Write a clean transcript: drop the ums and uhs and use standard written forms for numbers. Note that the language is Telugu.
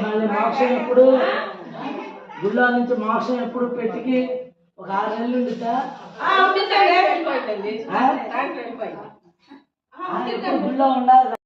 మళ్ళీ మోక్షం ఎప్పుడు గుళ్ళ నుంచి మోక్షం ఎప్పుడు పెట్టికి ఒక 6 నెలలు ఉండిద్దా గుళ్ళో ఉండాలి.